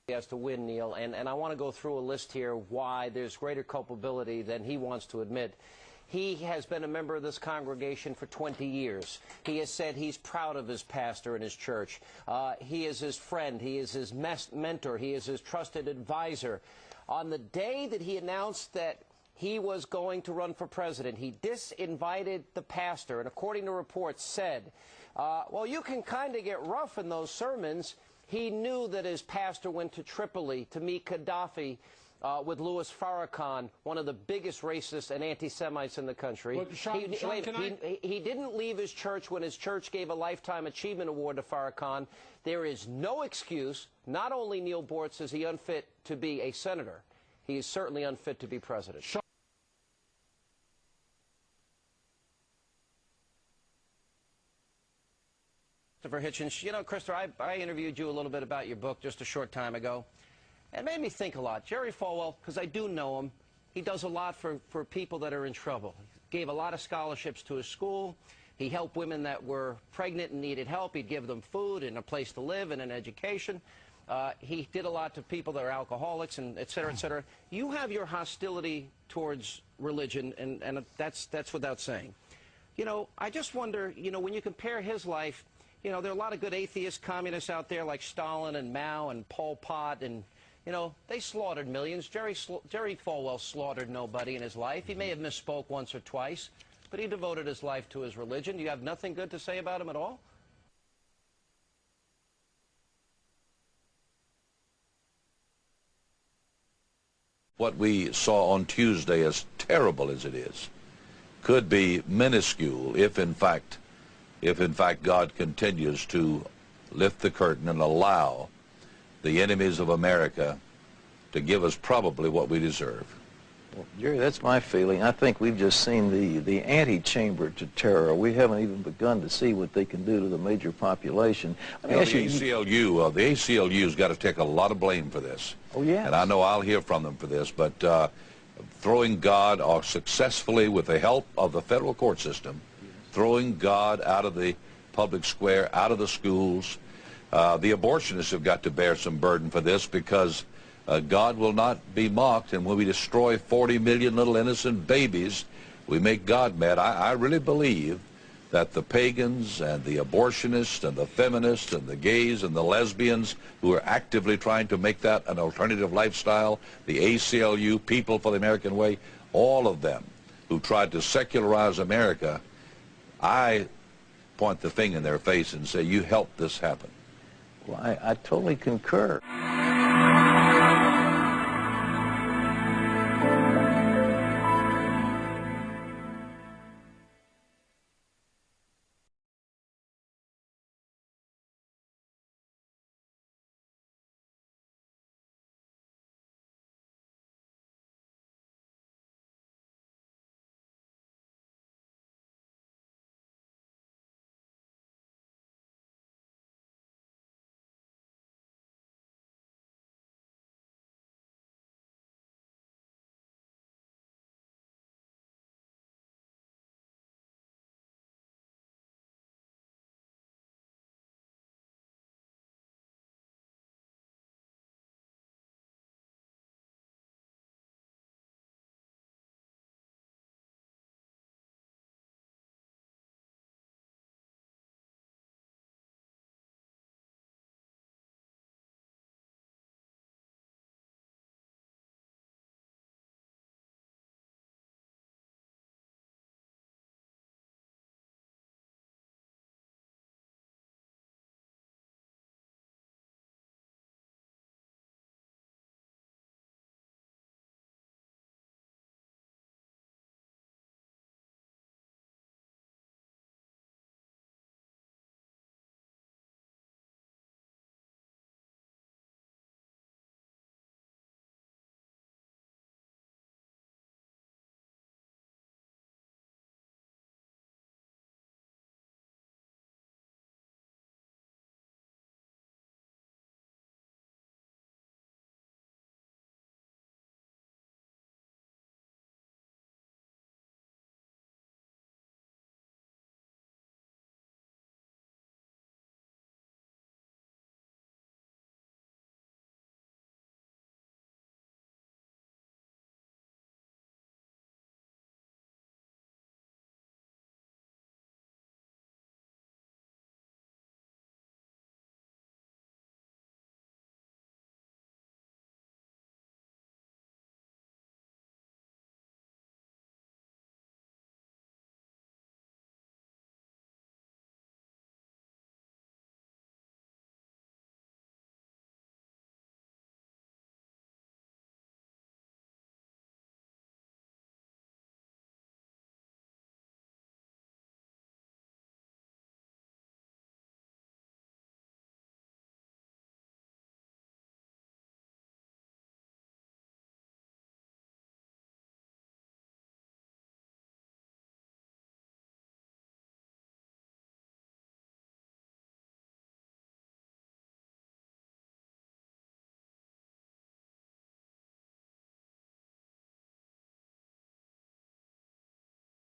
Has to win, Neil, and I want to go through a list here why there's greater culpability than he wants to admit. He has been a member of this congregation for 20 years. He has said he's proud of his pastor and his church. He is his friend. He is his mentor. He is his trusted advisor. On the day that he announced that he was going to run for president, he disinvited the pastor, and according to reports said, well, you can kind of get rough in those sermons. He knew that his pastor went to Tripoli to meet Gaddafi with Louis Farrakhan, one of the biggest racists and anti-Semites in the country. Well, he didn't leave his church when his church gave a Lifetime Achievement Award to Farrakhan. There is no excuse. Not only, Neil Bortz, is he unfit to be a senator, he is certainly unfit to be president. Christopher Hitchens, you know, Christopher, I interviewed you a little bit about your book just a short time ago. It made me think a lot. Jerry Falwell, because I do know him, he does a lot for people that are in trouble. He gave a lot of scholarships to his school. He helped women that were pregnant and needed help. He'd give them food and a place to live and an education. He did a lot to people that are alcoholics and et cetera, et cetera. You have your hostility towards religion, and that's without saying. You know, I just wonder, you know, when you compare his life, you know, there are a lot of good atheist communists out there like Stalin and Mao and Pol Pot, and, you know, they slaughtered millions. Jerry Falwell slaughtered nobody in his life. He may have misspoke once or twice, but he devoted his life to his religion. You have nothing good to say about him at all? What we saw on Tuesday, as terrible as it is, could be minuscule if in fact God continues to lift the curtain and allow the enemies of America to give us probably what we deserve. Well, Jerry, that's my feeling. I think we've just seen the antechamber to terror. We haven't even begun to see what they can do to the major population. The ACLU's got to take a lot of blame for this. Oh, yeah. And I know I'll hear from them for this, but throwing God, or successfully with the help of the federal court system, throwing God out of the public square, out of the schools. The abortionists have got to bear some burden for this, because God will not be mocked, and when we destroy 40 million little innocent babies, we make God mad. I really believe that the pagans and the abortionists and the feminists and the gays and the lesbians who are actively trying to make that an alternative lifestyle, the ACLU, People for the American Way, all of them who tried to secularize America, I point the finger in their face and say, you helped this happen. Well, I totally concur.